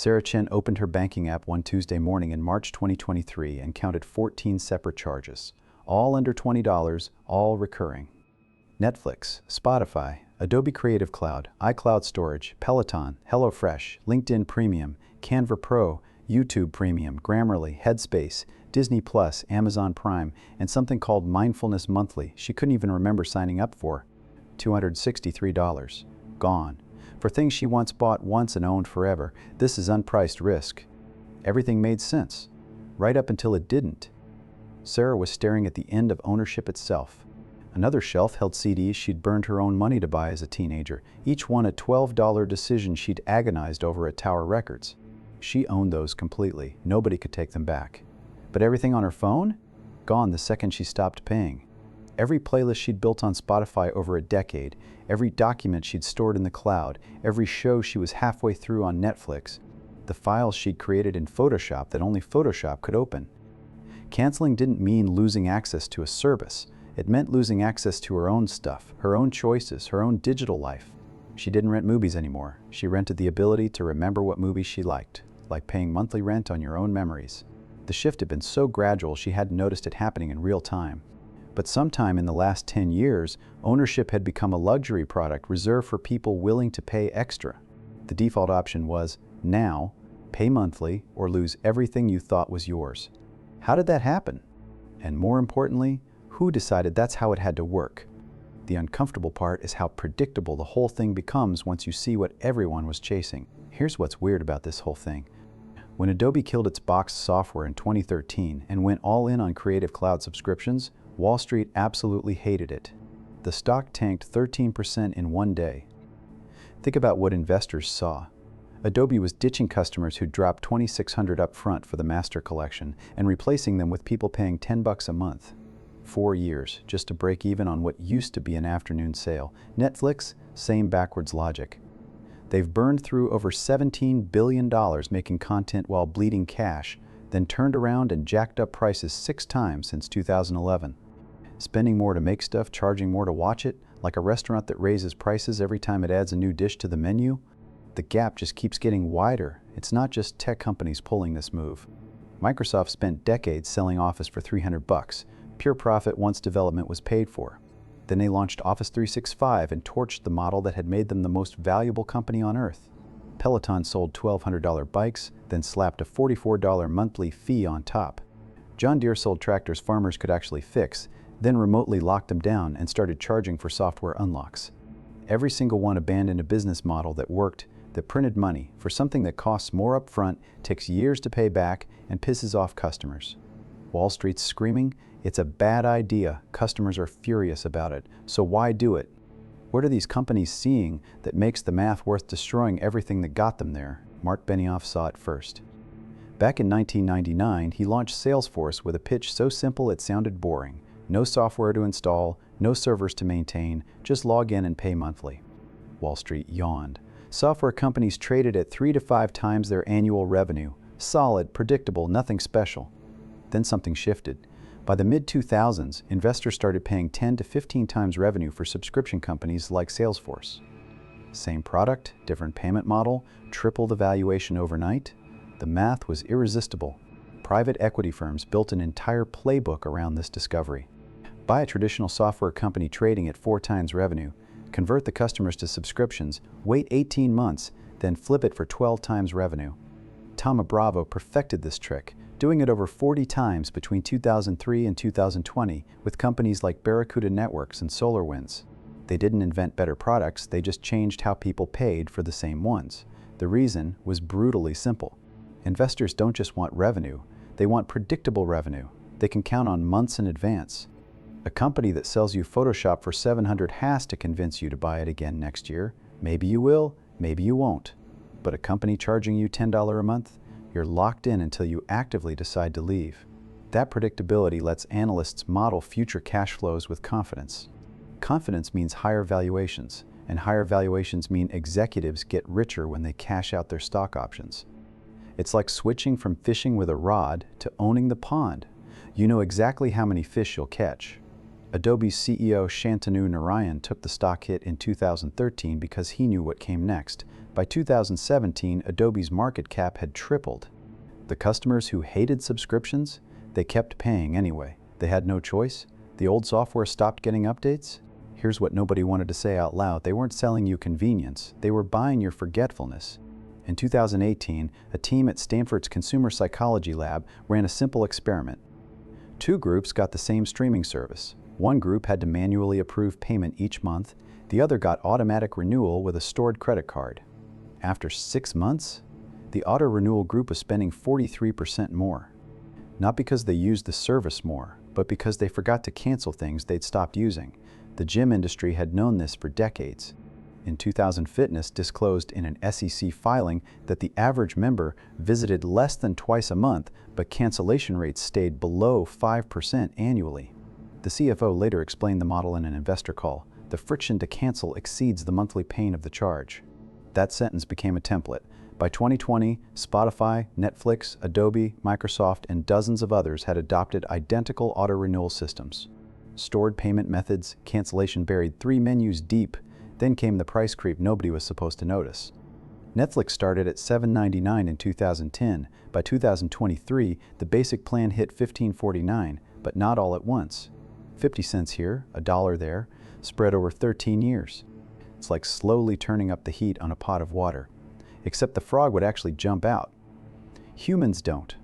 Sarah Chen opened her banking app one Tuesday morning in March 2023 and counted 14 separate charges, all under $20, all recurring. Netflix, Spotify, Adobe Creative Cloud, iCloud Storage, Peloton, HelloFresh, LinkedIn Premium, Canva Pro, YouTube Premium, Grammarly, Headspace, Disney Plus, Amazon Prime, and something called Mindfulness Monthly she couldn't even remember signing up for. $263. Gone. For things she once bought once and owned forever, this is unpriced risk. Everything made sense, right up until it didn't. Sarah was staring at the end of ownership itself. Another shelf held CDs she'd burned her own money to buy as a teenager, each one a $12 decision she'd agonized over at Tower Records. She owned those completely. Nobody could take them back. But everything on her phone? Gone the second she stopped paying. Every playlist she'd built on Spotify over a decade, every document she'd stored in the cloud, every show she was halfway through on Netflix, the files she'd created in Photoshop that only Photoshop could open. Canceling didn't mean losing access to a service. It meant losing access to her own stuff, her own choices, her own digital life. She didn't rent movies anymore. She rented the ability to remember what movies she liked, like paying monthly rent on your own memories. The shift had been so gradual she hadn't noticed it happening in real time. But sometime in the last 10 years, ownership had become a luxury product reserved for people willing to pay extra. The default option was, now, pay monthly or lose everything you thought was yours. How did that happen? And more importantly, who decided that's how it had to work? The uncomfortable part is how predictable the whole thing becomes once you see what everyone was chasing. Here's what's weird about this whole thing. When Adobe killed its boxed software in 2013 and went all in on Creative Cloud subscriptions, Wall Street absolutely hated it. The stock tanked 13% in one day. Think about what investors saw. Adobe was ditching customers who dropped $2,600 up front for the Master Collection and replacing them with people paying $10 a month. 4 years just to break even on what used to be an afternoon sale. Netflix, same backwards logic. They've burned through over $17 billion making content while bleeding cash, then turned around and jacked up prices 6 times since 2011. Spending more to make stuff, charging more to watch it, like a restaurant that raises prices every time it adds a new dish to the menu. The gap just keeps getting wider. It's not just tech companies pulling this move. Microsoft spent decades selling Office for $300, pure profit once development was paid for. Then they launched Office 365 and torched the model that had made them the most valuable company on earth. Peloton sold $1,200 bikes, then slapped a $44 monthly fee on top. John Deere sold tractors farmers could actually fix, then remotely locked them down and started charging for software unlocks. Every single one abandoned a business model that worked, that printed money for something that costs more upfront, takes years to pay back, and pisses off customers. Wall Street's screaming, it's a bad idea, customers are furious about it, so why do it? What are these companies seeing that makes the math worth destroying everything that got them there? Mark Benioff saw it first. Back in 1999, he launched Salesforce with a pitch so simple it sounded boring. No software to install, no servers to maintain, just log in and pay monthly. Wall Street yawned. Software companies traded at 3 to 5 times their annual revenue. Solid, predictable, nothing special. Then something shifted. By the mid-2000s, investors started paying 10 to 15 times revenue for subscription companies like Salesforce. Same product, different payment model, triple the valuation overnight. The math was irresistible. Private equity firms built an entire playbook around this discovery. Buy a traditional software company trading at 4 times revenue, convert the customers to subscriptions, wait 18 months, then flip it for 12 times revenue. Thoma Bravo perfected this trick, doing it over 40 times between 2003 and 2020 with companies like Barracuda Networks and SolarWinds. They didn't invent better products, they just changed how people paid for the same ones. The reason was brutally simple. Investors don't just want revenue, they want predictable revenue. They can count on months in advance. A company that sells you Photoshop for $700 has to convince you to buy it again next year. Maybe you will, maybe you won't. But a company charging you $10 a month, you're locked in until you actively decide to leave. That predictability lets analysts model future cash flows with confidence. Confidence means higher valuations, and higher valuations mean executives get richer when they cash out their stock options. It's like switching from fishing with a rod to owning the pond. You know exactly how many fish you'll catch. Adobe's CEO Shantanu Narayan took the stock hit in 2013 because he knew what came next. By By 2017, Adobe's market cap had tripled. The customers who hated subscriptions, they kept paying anyway. They had no choice. The old software stopped getting updates. Here's what nobody wanted to say out loud. They weren't selling you convenience. They were buying your forgetfulness. In 2018, a team at Stanford's Consumer Psychology Lab ran a simple experiment. Two groups got the same streaming service. One group had to manually approve payment each month. The other got automatic renewal with a stored credit card. After 6 months, the auto-renewal group was spending 43% more. Not because they used the service more, but because they forgot to cancel things they'd stopped using. The gym industry had known this for decades. In 2000, Fitness disclosed in an SEC filing that the average member visited less than twice a month, but cancellation rates stayed below 5% annually. The CFO later explained the model in an investor call. The friction to cancel exceeds the monthly pain of the charge. That sentence became a template. By 2020, Spotify, Netflix, Adobe, Microsoft, and dozens of others had adopted identical auto-renewal systems. Stored payment methods, cancellation buried 3 menus deep. Then came the price creep nobody was supposed to notice. Netflix started at $7.99 in 2010. By 2023, the basic plan hit $15.49, but not all at once. 50 cents here, $1 there, spread over 13 years. It's like slowly turning up the heat on a pot of water. Except the frog would actually jump out. Humans don't.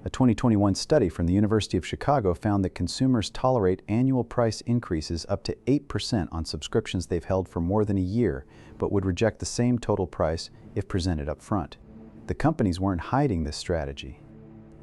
A 2021 study from the University of Chicago found that consumers tolerate annual price increases up to 8% on subscriptions they've held for more than a year, but would reject the same total price if presented up front. The companies weren't hiding this strategy.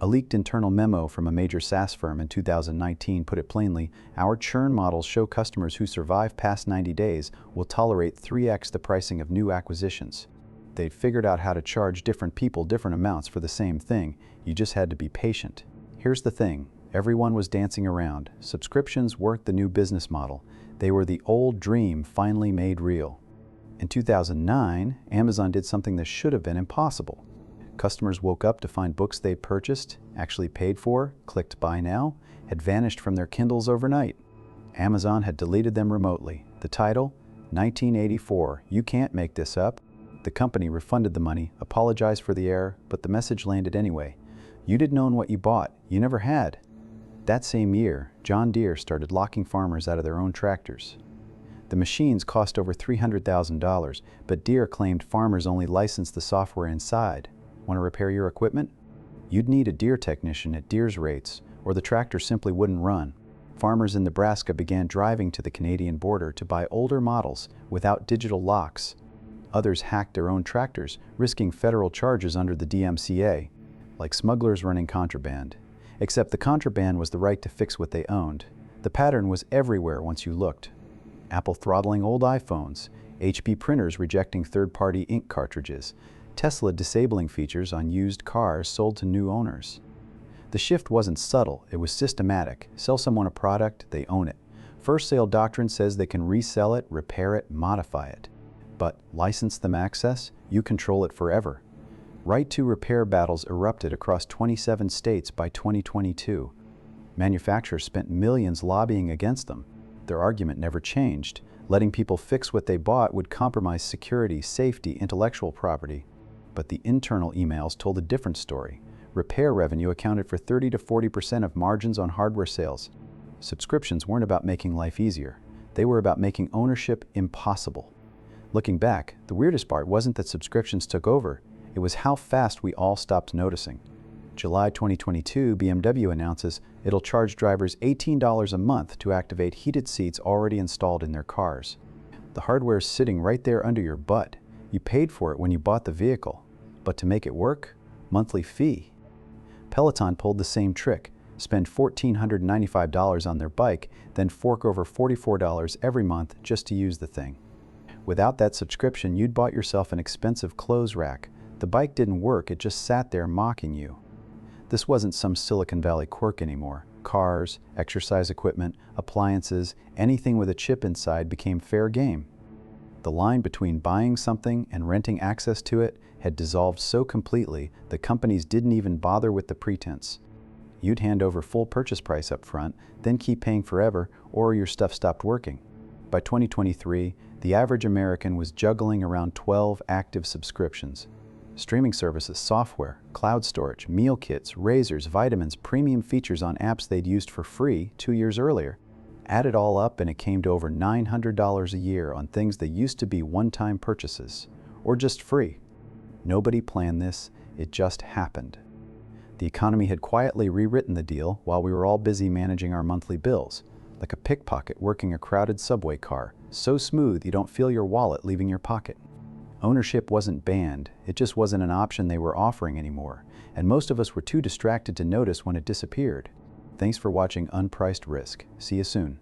A leaked internal memo from a major SaaS firm in 2019 put it plainly: our churn models show customers who survive past 90 days will tolerate 3x the pricing of new acquisitions. They'd figured out how to charge different people different amounts for the same thing. You just had to be patient. Here's the thing. Everyone was dancing around. Subscriptions weren't the new business model. They were the old dream finally made real. In 2009, Amazon did something that should have been impossible. Customers woke up to find books they purchased, actually paid for, clicked buy now, had vanished from their Kindles overnight. Amazon had deleted them remotely. The title? 1984. You can't make this up. The company refunded the money, apologized for the error, but the message landed anyway. You didn't own what you bought. You never had. That same year, John Deere started locking farmers out of their own tractors. The machines cost over $300,000, but Deere claimed farmers only licensed the software inside. Want to repair your equipment? You'd need a Deere technician at Deere's rates, or the tractor simply wouldn't run. Farmers in Nebraska began driving to the Canadian border to buy older models without digital locks. Others hacked their own tractors, risking federal charges under the DMCA, like smugglers running contraband. Except the contraband was the right to fix what they owned. The pattern was everywhere once you looked. Apple throttling old iPhones, HP printers rejecting third-party ink cartridges, Tesla disabling features on used cars sold to new owners. The shift wasn't subtle, it was systematic. Sell someone a product, they own it. First sale doctrine says they can resell it, repair it, modify it. But license them access, you control it forever. Right to repair battles erupted across 27 states by 2022. Manufacturers spent millions lobbying against them. Their argument never changed. Letting people fix what they bought would compromise security, safety, intellectual property. But the internal emails told a different story. Repair revenue accounted for 30 to 40% of margins on hardware sales. Subscriptions weren't about making life easier. They were about making ownership impossible. Looking back, the weirdest part wasn't that subscriptions took over. It was how fast we all stopped noticing. July 2022, BMW announces it'll charge drivers $18 a month to activate heated seats already installed in their cars. The hardware's sitting right there under your butt. You paid for it when you bought the vehicle. But to make it work, monthly fee. Peloton pulled the same trick. Spend $1,495 on their bike, then fork over $44 every month just to use the thing. Without that subscription, you'd bought yourself an expensive clothes rack. The bike didn't work, it just sat there mocking you. This wasn't some Silicon Valley quirk anymore. Cars, exercise equipment, appliances, anything with a chip inside became fair game. The line between buying something and renting access to it had dissolved so completely that companies didn't even bother with the pretense. You'd hand over full purchase price up front, then keep paying forever, or your stuff stopped working. by 2023, the average American was juggling around 12 active subscriptions. Streaming services, software, cloud storage, meal kits, razors, vitamins, premium features on apps they'd used for free 2 years earlier. Add it all up and it came to over $900 a year on things that used to be one-time purchases, or just free. Nobody planned this, it just happened. The economy had quietly rewritten the deal while we were all busy managing our monthly bills, like a pickpocket working a crowded subway car, so smooth you don't feel your wallet leaving your pocket. Ownership wasn't banned, it just wasn't an option they were offering anymore, and most of us were too distracted to notice when it disappeared. Thanks for watching Unpriced Risk. See you soon.